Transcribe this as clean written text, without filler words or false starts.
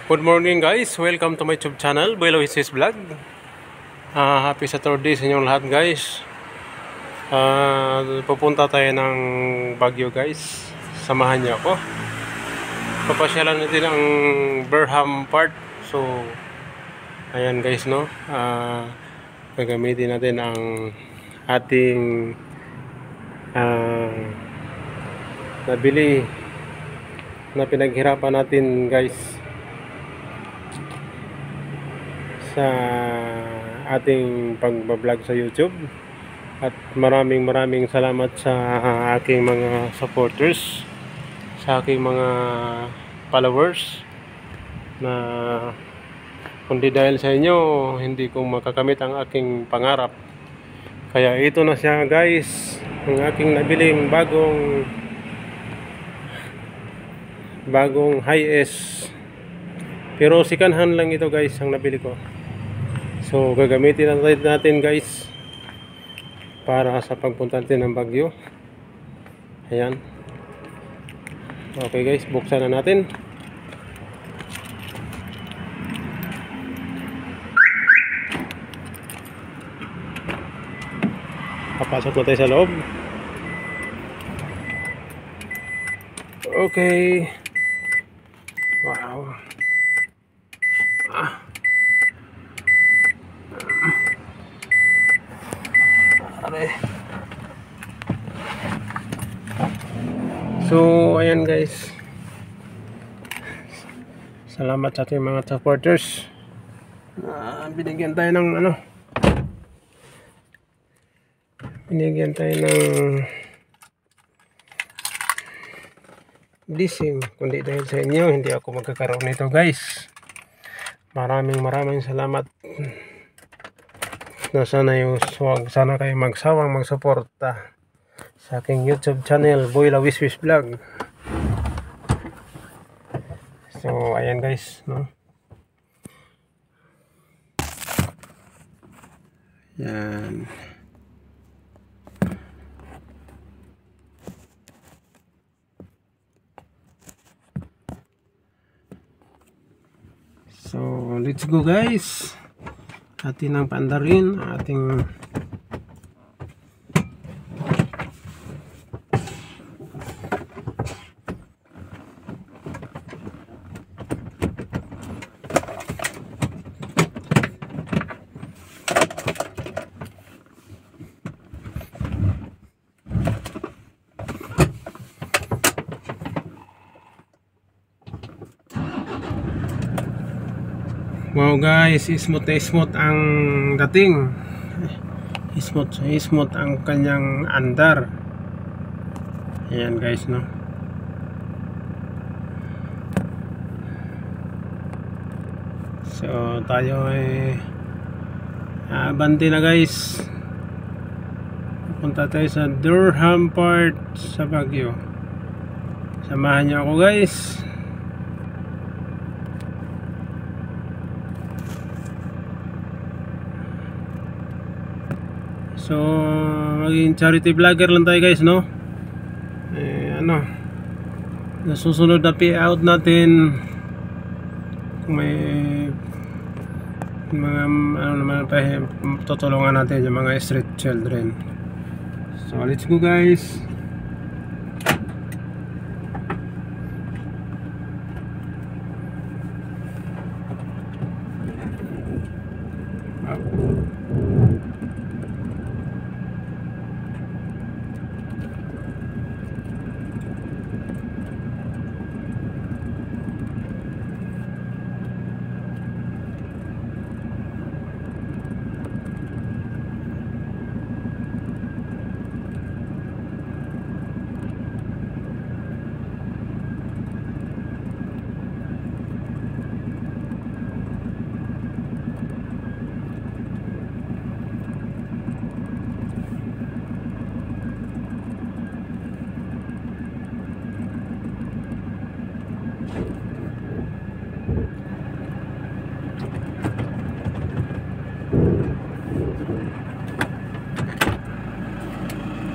Good morning guys, welcome to my YouTube channel, Boy Loises Vlog. Happy Saturday sa inyong lahat guys. Pupunta tayo ng Baguio guys. Samahan niyo ako. Papasyalan natin ang Berham Park. So, ayan guys no. Gagamitin natin ang ating nabili na pinaghirapan natin guys sa ating pagbablog sa YouTube. At maraming salamat sa aking mga supporters, sa aking mga followers, na kundi dahil sa inyo hindi ko makakamit ang aking pangarap. Kaya ito na siya guys, ang aking nabiling bagong high-S, pero second-hand lang ito guys ang nabili ko. So gagamitin natin guys para sa pagpunta natin ng Baguio. Ayan. Okay guys, buksan na natin. Papasok na tayo sa loob. Okay. Wow. So ayan guys, salamat sa ating mga supporters. Binigyan tayo ng blessing. Kundi dahil sa inyo hindi ako magkakaroon nito guys. Maraming salamat. Sana kayo magsawang magsuporta sa aking YouTube channel, Boy Loises Vlog. So ayan guys no. Yan. So let's go guys. Atin ang pandarin ating wow guys, smooth ang dating. Smooth ang kanyang andar. Ayan guys no. So tayo ay abanti na guys. Punta tayo sa Berham Park sa Baguio. Samahan niyo ako guys. So maging charity vlogger lang tayo guys no. Nasusunod na payout natin kung may mga naman pa tutulungan natin yung mga street children. So let's go guys.